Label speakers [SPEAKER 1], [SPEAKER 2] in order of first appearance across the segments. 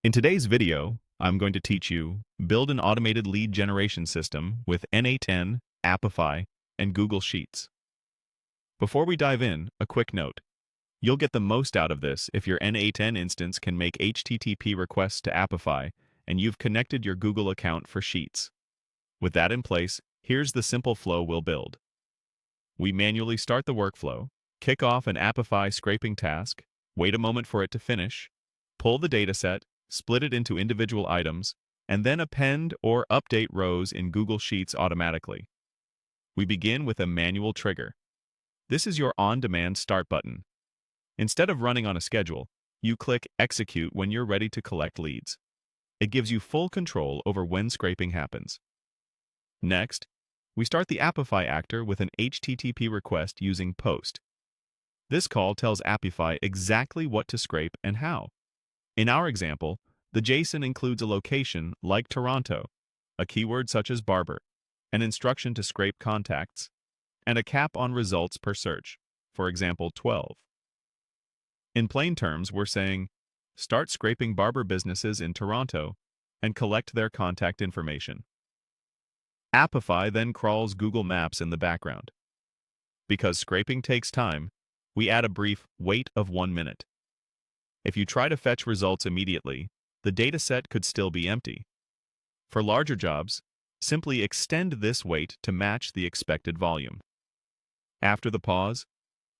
[SPEAKER 1] In today's video, I'm going to teach you build an automated lead generation system with n8n, Apify, and Google Sheets. Before we dive in, a quick note. You'll get the most out of this if your n8n instance can make HTTP requests to Apify and you've connected your Google account for Sheets. With that in place, here's the simple flow we'll build. We manually start the workflow, kick off an Apify scraping task, wait a moment for it to finish, pull the dataset, split it into individual items, and then append or update rows in Google Sheets automatically. We begin with a manual trigger. This is your on-demand start button. Instead of running on a schedule, you click Execute when you're ready to collect leads. It gives you full control over when scraping happens. Next, we start the Apify actor with an HTTP request using POST. This call tells Apify exactly what to scrape and how. In our example, the JSON includes a location like Toronto, a keyword such as barber, an instruction to scrape contacts, and a cap on results per search, for example 12. In plain terms, we're saying, start scraping barber businesses in Toronto and collect their contact information. Apify then crawls Google Maps in the background. Because scraping takes time, we add a brief wait of 1 minute. If you try to fetch results immediately, the dataset could still be empty. For larger jobs, simply extend this wait to match the expected volume. After the pause,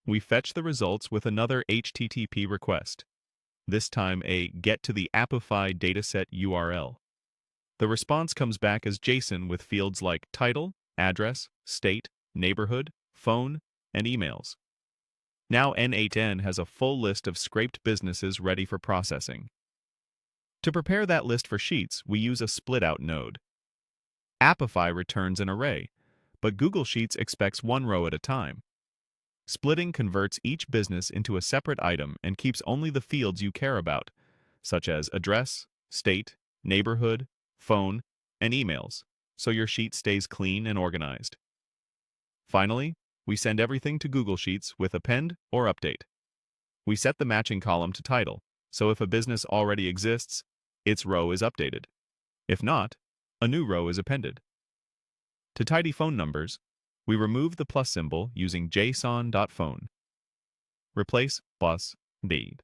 [SPEAKER 1] we fetch the results with another HTTP request, this time a get to the Apify dataset URL. The response comes back as JSON with fields like title, address, state, neighborhood, phone, and emails. Now n8n has a full list of scraped businesses ready for processing. To prepare that list for Sheets, we use a split-out node. Apify returns an array, but Google Sheets expects one row at a time. Splitting converts each business into a separate item and keeps only the fields you care about, such as address, state, neighborhood, phone, and emails, so your sheet stays clean and organized. Finally, we send everything to Google Sheets with append or update. We set the matching column to title, so if a business already exists, its row is updated. If not, a new row is appended. To tidy phone numbers, we remove the plus symbol using json.phone. Replace plus d.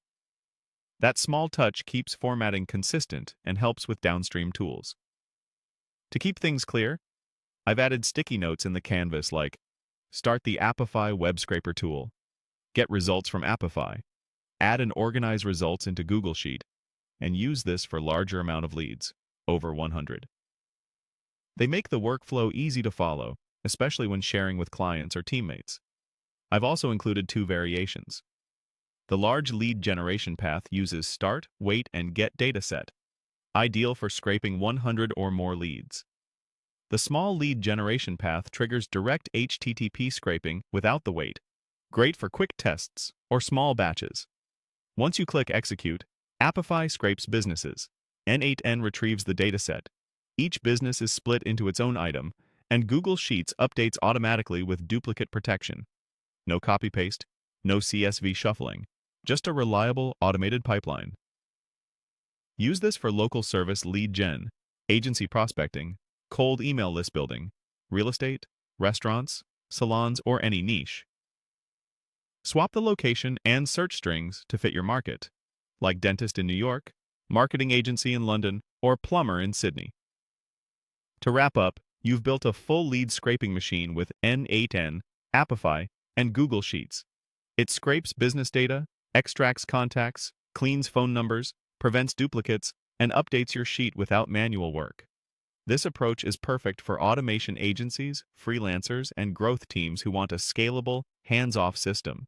[SPEAKER 1] That small touch keeps formatting consistent and helps with downstream tools. To keep things clear, I've added sticky notes in the canvas like start the Apify web scraper tool, get results from Apify, add and organize results into Google Sheet, and use this for larger amount of leads, over 100. They make the workflow easy to follow, especially when sharing with clients or teammates. I've also included 2 variations. The large lead generation path uses start, wait, and get dataset, ideal for scraping 100 or more leads. The small lead generation path triggers direct HTTP scraping without the wait, great for quick tests or small batches. Once you click Execute, Apify scrapes businesses. n8n retrieves the dataset. Each business is split into its own item, and Google Sheets updates automatically with duplicate protection. No copy-paste, no CSV shuffling, just a reliable automated pipeline. Use this for local service lead gen, agency prospecting, cold email list building, real estate, restaurants, salons, or any niche. Swap the location and search strings to fit your market, like dentist in New York, marketing agency in London, or plumber in Sydney. To wrap up, you've built a full lead scraping machine with n8n, Apify, and Google Sheets. It scrapes business data, extracts contacts, cleans phone numbers, prevents duplicates, and updates your sheet without manual work. This approach is perfect for automation agencies, freelancers, and growth teams who want a scalable, hands-off system.